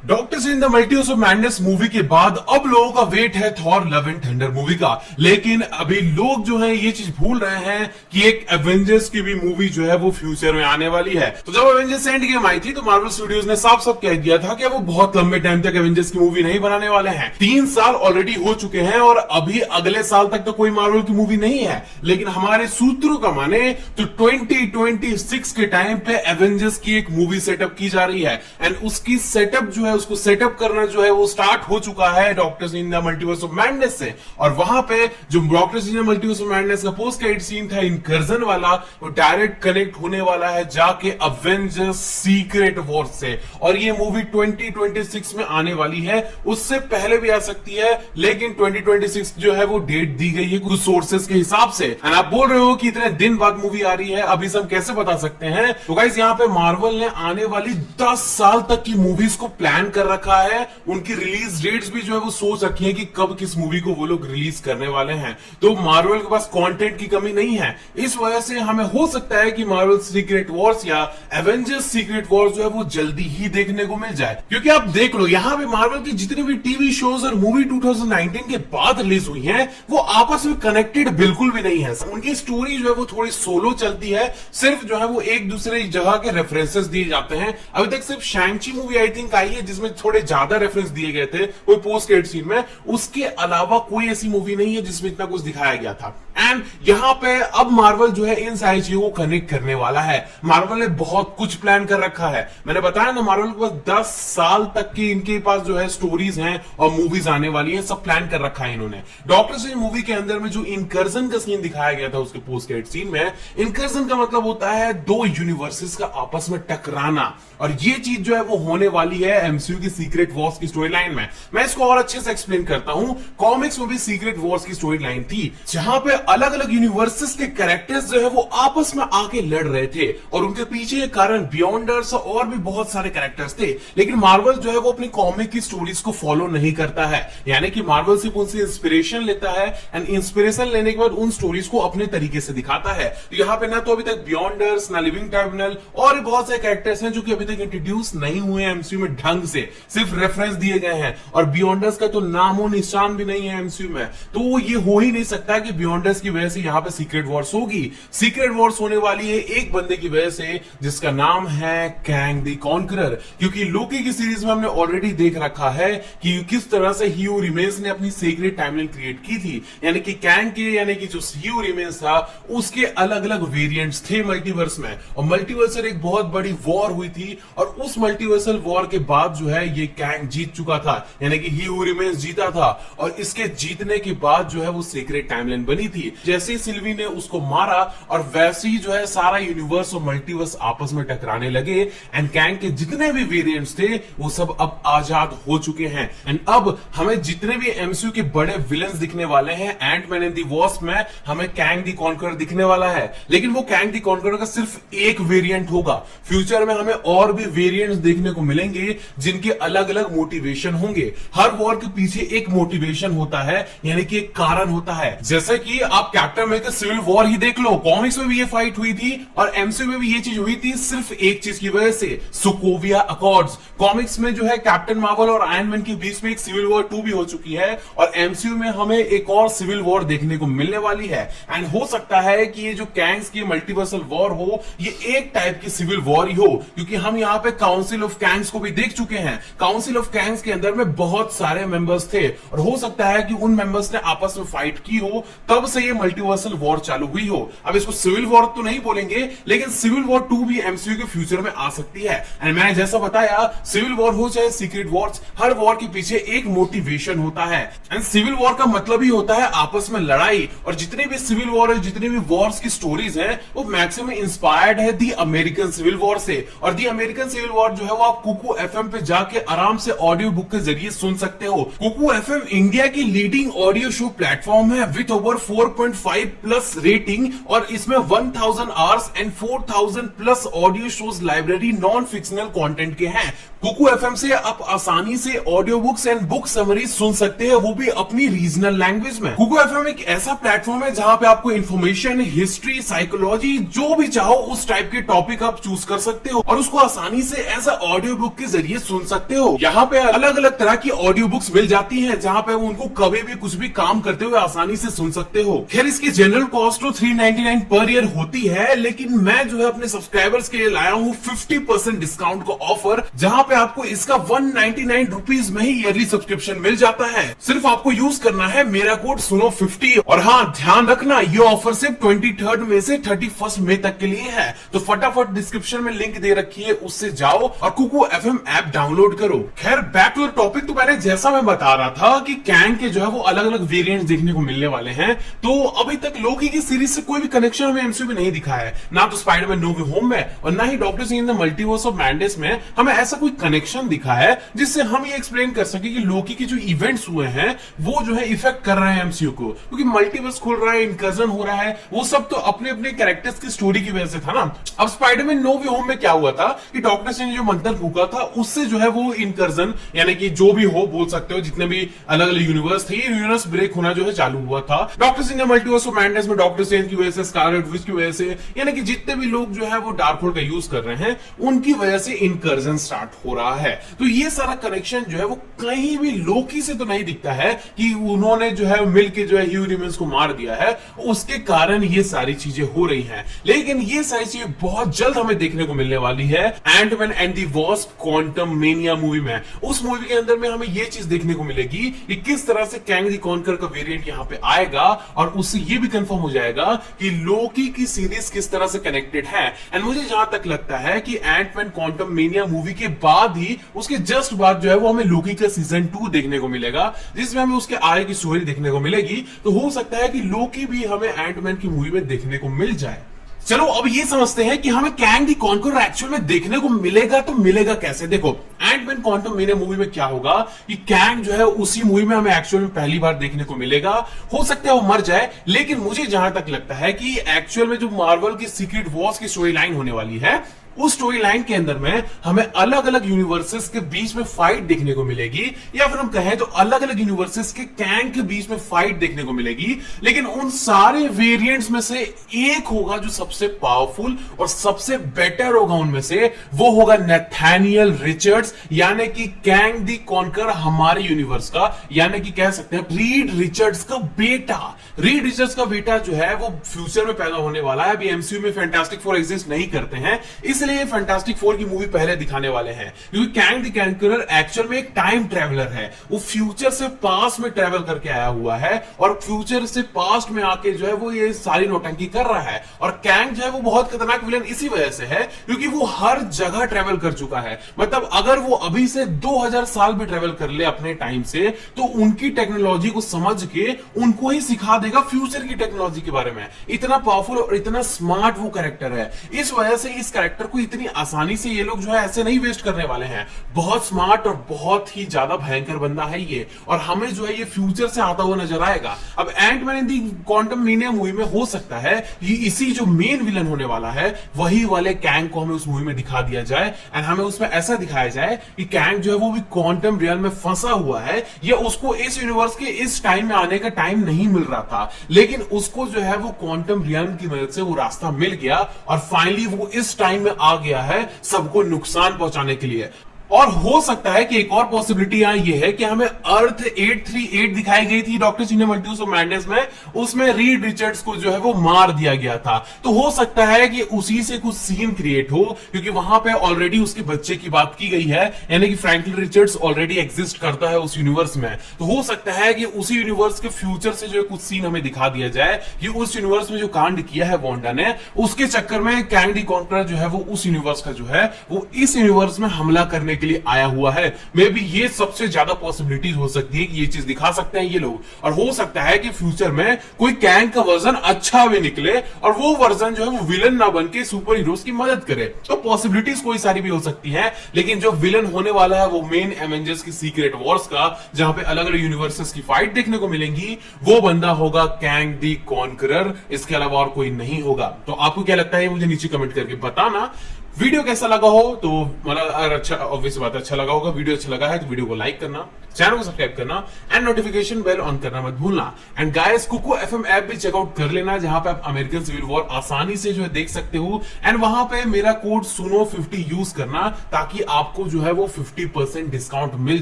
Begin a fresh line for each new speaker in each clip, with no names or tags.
Doctor strange the Multiverse of madness movie के बाद अब लोगों का वेट है Thor love and thunder movie का। लेकिन अभी लोग जो है ये चीज भूल रहे हैं कि एक एवेंजर्स की भी मूवी जो है वो फ्यूचर में आने वाली है। तो जब एवेंजर्स एंड गेम आई थी तो मार्वल स्टूडियोज ने साफ साफ कह दिया था कि वो बहुत लंबे टाइम तक एवेंजर्स की मूवी नहीं बनाने वाले हैं। 3 साल ऑलरेडी हो चुके हैं और अभी अगले साल तक तो कोई मार्वल की मूवी नहीं है। लेकिन हमारे सूत्रों का माने तो 2026 के टाइम पे एवेंजर्स की एक मूवी सेटअप की जा रही है एंड उसकी सेटअप जो है उसको सेटअप करना जो है वो स्टार्ट हो चुका है doctor strange the Multiverse of madness से। और वहां पे जो doctor strange the Multiverse of madness का पोस्ट क्रेडिट सीन था इनकर्जन वाला, वो डायरेक्ट कनेक्ट होने वाला है जाके अवेंजर्स सीक्रेट वॉर से। और ये मूवी 2026 में आने वाली है, उससे पहले भी आ सकती है, लेकिन 2026 जो है वो डेट दी गई है कुछ सोर्सेस के हिसाब से। एंड आप बोल रहे हो कि इतने दिन बाद मूवी आ रही है, अभी से हम कैसे बता सकते हैं? तो गाइस यहाँ पे मार्वल ने आने वाली 10 साल तक की मूवीज को प्लान कर रखा है। उनकी रिलीज डेट्स भी जो है वो सोच रखी है कि कब किस मूवी को वो लोग रिलीज करने वाले हैं। तो मार्वल के पास कंटेंट की कमी नहीं है। इस वजह से हमें हो सकता है कि मार्वल सीक्रेट वॉर्स या एवेंजर्स सीक्रेट वॉर्स जो है वो जल्दी ही देखने को मिल जाए। क्योंकि आप देख लो यहाँ पे मार्वल की जितनी भी टीवी शोज और मूवी 2019 के बाद रिलीज हुई हैं वो आपस में कनेक्टेड बिल्कुल भी नहीं है। उनकी स्टोरी जो है वो थोड़ी सोलो चलती है, सिर्फ जो है वो एक दूसरे जगह के रेफरेंसेस दिए जाते हैं। अभी तक सिर्फ शैंग-ची मूवी आई थिंक आई है जिसमें थोड़े ज्यादा रेफरेंस दिए गए थे कोई पोस्ट क्रेडिट सीन में। उसके अलावा कोई ऐसी मूवी नहीं है जिसमें इतना कुछ दिखाया गया था। एंड यहाँ पे अब मार्वल जो है इन सारी चीजों को कनेक्ट करने वाला है। मार्वल ने बहुत कुछ प्लान कर रखा है। मैंने बताया ना मार्वल के पास 10 साल तक की इनके पास जो है स्टोरीज हैं और मूवीज आने वाली हैं, सब प्लान कर रखा है इन्होंने। डॉक्टर स्ट्रेंज मूवी के अंदर में जो इनकर्जन का सीन दिखाया गया था उसके पोस्ट क्रेडिट सीन में, इनकर्जन का मतलब होता है 2 यूनिवर्सेस का आपस में टकराना। और ये चीज जो है वो होने वाली है एमसीयू की सीक्रेट वॉर्स की स्टोरी लाइन में। मैं इसको और अच्छे से एक्सप्लेन करता हूं। कॉमिक्स में भी सीक्रेट वॉर्स की स्टोरी लाइन थी जहां पे अलग अलग यूनिवर्सेस के कैरेक्टर्स जो है वो आपस में आके लड़ रहे थे और उनके पीछे के कारण बियॉन्डर्स और भी बहुत सारे कैरेक्टर्स थे। लेकिन मार्वल जो है वो अपनी कॉमिक की स्टोरीज को फॉलो नहीं करता है, यानी कि मार्वल सिर्फ उनसे इंस्पिरेशन लेता है एंड इंस्पिरेशन लेने के बाद उन स्टोरीज को अपने तरीके से दिखाता है। तो यहाँ पे ना तो अभी तक बियॉन्डर्स, ना लिविंग टर्मिनल और भी बहुत सारे कैरेक्टर्स हैं जो कि अभी तक इंट्रोड्यूस नहीं हुए एमसीयू में ढंग से, सिर्फ रेफरेंस दिए गए हैं। और बियॉन्डर्स का तो नामो निशान भी नहीं है एमसीयू में। तो ये हो ही नहीं सकता कि बियॉन्डर्स की वजह से यहाँ पे सीक्रेट वॉर्स होगी। सीक्रेट वॉर्स होने वाली है एक बंदे की वजह से जिसका नाम है कैंग द कॉन्करर। क्योंकि लोकी की सीरीज में हमने ऑलरेडी देख रखा है कि किस तरह से ही हू रिमेन्स ने अपनी सीक्रेट टाइमलाइन क्रिएट की थी, यानी कि कैंग के यानी कि जो ही हू रिमेन्स था उसके अलग अलग वेरिएंट्स थे मल्टीवर्स में। और मल्टीवर्सल एक बहुत बड़ी वॉर हुई थी और उस मल्टीवर्सल वॉर के बाद जो है ये कैंग जीत चुका था, यानी कि ही हू रिमेन्स जीता था। और इसके जीतने के बाद जो है वो सीक्रेट टाइमलाइन बनी थी। जैसे ही सिल्वी ने उसको मारा और वैसे ही जो है सारा यूनिवर्स और मल्टीवर्स आपस में टकराने लगे एंड कैंग के जितने भी वेरिएंट्स थे वो सब अब आजाद हो चुके हैं। एंड अब हमें जितने भी एमसीयू के बड़े विलेंस दिखने वाले हैं, एंटमैन एंड द वॉस्प में हमें कैंग द कॉन्करर दिखने वाला है। लेकिन वो कैंग द कॉन्करर का सिर्फ एक वेरिएंट होगा। फ्यूचर में हमें और भी वेरिएंट्स देखने को मिलेंगे जिनके अलग अलग मोटिवेशन होंगे। हर वॉर के पीछे एक मोटिवेशन होता है, यानी कि एक कारण होता है। जैसे कि आप कैप्टन अमेरिका सिविल वॉर ही देख लो, कॉमिक्स में भी ये फाइट हुई थी और एमसीयू में भी ये चीज हुई थी सिर्फ एक चीज की वजह से, सोकोविया अकॉर्ड्स। कॉमिक्स में जो है कैप्टन मार्वल और आयरन मैन के बीच में एक सिविल वॉर 2 भी हो चुकी है और एमसीयू में हमें एक और सिविल वॉर देखने को मिलने वाली है। एंड हो सकता है कि ये जो कैंग्स की मल्टीवर्सल वॉर हो ये एक टाइप की सिविल वॉर ही हो, क्योंकि हम यहाँ पे काउंसिल ऑफ कैंग्स को भी देख चुके हैं। काउंसिल ऑफ कैंग्स के अंदर में बहुत सारे मेंबर्स थे और हो सकता है कि उन मेंबर्स ने आपस में फाइट की हो, तब से ये मल्टीवर्सल वॉर चालू हुई हो। अब इसको सिविल वॉर तो नहीं बोलेंगे, लेकिन सिविल वॉर 2 भी एमसीयू के फ्यूचर में आ सकती है। एंड मैंने जैसा बताया, सिविल वॉर हो चाहे सीक्रेट वॉर्स, हर वॉर के पीछे एक मोटिवेशन होता है। एंड सिविल वॉर का मतलब ही होता है आपस में लड़ाई। और जितनी भी सिविल वॉर है, जितनी भी वॉर्स की स्टोरीज हैं, वो मैक्सिमम इंस्पायर्ड है दी अमेरिकन सिविल वॉर से। और दी अमेरिकन सिविल वॉर जो है वो आप कुकू एफएम पे जाके आराम से ऑडियो बुक के जरिए सुन सकते हो। कुकू एफएम इंडिया की लीडिंग ऑडियो शो प्लेटफॉर्म है विथ ओवर 4.5 प्लस रेटिंग और इसमें 1000 hours and 4000 plus audio shows library non fictional content के हैं। कुकू एफएम से आप आसानी से audio books and book summary सुन सकते हैं, वो भी अपनी रीजनल लैंग्वेज में। कुकू एफएम एक ऐसा प्लेटफॉर्म है जहां पे आपको इन्फॉर्मेशन, हिस्ट्री, साइकोलॉजी जो भी चाहो उस टाइप के टॉपिक आप चूज कर सकते हो और उसको आसानी से एज अ ऑडियो बुक के जरिए सुन सकते हो। यहाँ पे अलग अलग तरह की ऑडियो बुक्स मिल जाती हैं जहां पे उनको कभी भी कुछ भी काम करते हुए आसानी से सुन सकते हो। खैर इसकी जनरल कॉस्ट तो 399 पर ईयर होती है, लेकिन मैं जो है अपने सब्सक्राइबर्स के लिए लाया हूँ 50% डिस्काउंट का ऑफर, जहां पे आपको इसका 199 रुपीज में ही ईयरली सब्सक्रिप्शन मिल जाता है। सिर्फ आपको यूज करना है मेरा कोड सुनो50। और हाँ, ध्यान रखना ये ऑफर सिर्फ 23 मई से 31 मई तक के लिए है। तो फटाफट डिस्क्रिप्शन में लिंक दे रखी है, उससे जाओ और कुकू एफएम ऐप डाउनलोड करो। खैर बैक टू द टॉपिक, तो मैंने जैसा मैं बता रहा था कि कैंग के जो है वो अलग अलग वेरिएंट्स देखने को मिलने वाले हैं। तो अभी तक लोकी की सीरीज से कोई भी कनेक्शन हमें एमसीयू में नहीं दिखा है, ना तो स्पाइडरमैन नो वे होम में और ना ही Doctor Strange in the Multiverse of Madness में हमें ऐसा कोई कनेक्शन दिखा है जिससे हम ये एक्सप्लेन कर सके कि लोकी के जो इवेंट्स हुए हैं वो जो है इफेक्ट कर रहे हैं एमसीयू को, क्योंकि मल्टीवर्स खुल रहा है, इनकर्जन हो रहा है, वो सब तो अपने अपने कैरेक्टर्स की स्टोरी की वजह से था ना। अब स्पाइडरमैन नो वे होम में क्या हुआ था कि डॉक्टर स्ट्रेंज जो मंत्र फूका था उससे जो है वो इनकर्जन, यानी कि जो भी हो बोल सकते हो, जितने भी अलग अलग यूनिवर्स थे, यूनिवर्स ब्रेक होना जो है चालू हुआ था। Doctor strange multiverse of Madness में डॉक्टर स्ट्रेंज की वजह से, स्कारलेट विच की वजह से, यानी कि जितने भी लोग जो है वो डार्क होल्ड का यूज कर रहे हैं उनकी वजह से इनकर्जन स्टार्ट हो रहा है। तो ये सारा कनेक्शन जो है वो कहीं भी लोकी से तो नहीं दिखता है कि उन्होंने जो है मिलके जो है ह्यू रिमेंस को मार दिया है, उसके कारण ये सारी चीजें हो रही हैं। लेकिन ये सारी चीजें बहुत जल्द हमें देखने को मिलने वाली है Ant Man and the Wasp Quantumania movie में। उस मूवी के अंदर में हमें ये चीज देखने को मिलेगी कि किस तरह से कैंग द कॉन्कर का वेरिएंट यहां पे आएगा और उससे ये भी कंफर्म हो जाएगा कि लोकी की सीरीज किस तरह से कनेक्टेड है। एंड मुझे जहां तक लगता है कि एंटमैन क्वांटममेनिया मूवी के बाद ही, उसके जस्ट बाद जो है वो हमें लोकी का सीजन 2 देखने को मिलेगा, जिसमें हमें उसके आगे की स्टोरी देखने को मिलेगी। तो हो सकता है कि लोकी भी हमें एंटमैन की मूवी में देखने को मिल जाए। चलो अब ये समझते हैं कि हमें कैंग द कॉन्करर एक्चुअल में देखने को मिलेगा, तो मिलेगा कैसे। देखो एंटमैन क्वांटममेनिया मूवी में क्या होगा कि कैंग जो है उसी मूवी में हमें एक्चुअल में पहली बार देखने को मिलेगा। हो सकता है वो मर जाए, लेकिन मुझे जहां तक लगता है कि एक्चुअल में जो मार्वल की सीक्रेट वॉर्स की स्टोरी लाइन होने वाली है, उस स्टोरी लाइन के अंदर में हमें अलग अलग यूनिवर्सेस के बीच में फाइट देखने को मिलेगी, या फिर हम कहें तो अलग अलग यूनिवर्सेस के कैंग के बीच में फाइट देखने को मिलेगी। लेकिन उन सारे वेरिएंट्स में से एक होगा जो सबसे पावरफुल और सबसे बेटर होगा उनमें से, वो होगा नैथानियल रिचर्ड्स, यानी कि कैंग द कॉन्करर हमारे यूनिवर्स का, यानी कि कह सकते हैं रीड रिचर्ड्स का बेटा। रीड रिचर्ड्स का बेटा जो है वो फ्यूचर में पैदा होने वाला है। अभी एमसीयू में फैंटास्टिक फोर एग्जिस्ट नहीं करते हैं, इसलिए फैंटास्टिक फोर की मूवी पहले दिखाने वाले हैं, क्योंकि कैंग द कॉन्करर एक्चुअल में एक टाइम ट्रैवलर है। वो फ्यूचर से पास्ट में ट्रैवल करके आया हुआ है और फ्यूचर से पास्ट में आके जो है वो ये सारी नौटंकी कर रहा है। और कैंग जो है वो बहुत खतरनाक विलन इसी वजह से है क्योंकि वो हर जगह ट्रैवल कर चुका है। मतलब अगर वो अभी से 2000 साल भी ट्रैवल कर ले अपने टाइम से, तो उनकी टेक्नोलॉजी को समझ के उनको ही सिखा देगा फ्यूचर की टेक्नोलॉजी के बारे में। इतना पावरफुल और इतना स्मार्ट वो कैरेक्टर है। इस वजह से इस कैरेक्टर को इतनी आसानी से ये लोग जो है ऐसे नहीं वेस्ट करने वाले हैं। बहुत स्मार्ट और बहुत ही ज्यादा भयंकर बंदा है ये, और हमें जो है ये फ्यूचर से आता हुआ नजर आएगा। अब एंटमैन इन दी क्वांटममेनिया मूवी में हो सकता है ये इसी जो मेन विलन होने वाला है वही वाले कैंग को हमें उस मूवी में दिखा दिया जाए, एंड हमें उसमें ऐसा दिखाया जाए कि कैंग जो है वो भी क्वांटम रियल्म में फंसा हुआ है, या उसको इस यूनिवर्स के इस टाइम में आने का टाइम नहीं मिल रहा था, लेकिन उसको जो है वो क्वांटम रियल्म की मदद से वो रास्ता मिल गया और फाइनली वो इस टाइम में आ गया है सबको नुकसान पहुंचाने के लिए। और हो सकता है कि एक और पॉसिबिलिटी यहां ये है कि हमें अर्थ 838 दिखाई गई थी doctor strange multiverse of Madness में, उसमें रीड रिचर्ड्स को जो है वो मार दिया गया था। तो हो सकता है कि उसी से कुछ सीन क्रिएट हो, क्योंकि वहां पे ऑलरेडी उसके बच्चे की बात की गई है, यानी कि फ्रैंकलिन रिचर्ड्स ऑलरेडी एग्जिस्ट करता है उस यूनिवर्स में। तो हो सकता है कि उसी यूनिवर्स के फ्यूचर से जो कुछ सीन हमें दिखा दिया जाए कि उस यूनिवर्स में जो कांड किया है वांडा ने, उसके चक्कर में कैंग द कॉन्करर जो है वो उस यूनिवर्स का जो है वो इस यूनिवर्स में हमला करने के लिए आया हुआ है। मे बी ये सबसे ज्यादा पॉसिबिलिटीज हो सकती है कि ये चीज दिखा सकते हैं ये लोग, और हो सकता है कि फ्यूचर में कोई कैंग का वर्जन अच्छा भी निकले और वो वर्जन जो है वो विलन ना बन के सुपर हीरोज की मदद करे। तो पॉसिबिलिटीज कोई सारी भी हो सकती है, लेकिन जो विलन होने वाला है वो मेन एवेंजर्स की सीक्रेट वॉर्स का, जहां पे अलग अलग यूनिवर्सेस की फाइट देखने को मिलेंगी, वो बंदा होगा कैंग दी कॉन्करर। इसके अलावा और कोई नहीं होगा। तो आपको क्या लगता है मुझे नीचे कमेंट करके बताना। वीडियो कैसा लगा हो तो मतलब अगर अच्छा, ऑब्वियस बात अच्छा लगा होगा, वीडियो अच्छा लगा है तो वीडियो को लाइक करना, चैनल को सब्सक्राइब करना एंड नोटिफिकेशन बेल ऑन करना मत भूलना। And guys Kuku FM app भी चेकआउट कर लेना, जहां पे आप अमेरिकन सिविल वॉर आसानी से जो है देख सकते हो। एंड वहां पे मेरा कोड सुनो 50 यूज करना, ताकि आपको जो है वो 50% डिस्काउंट मिल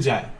जाए।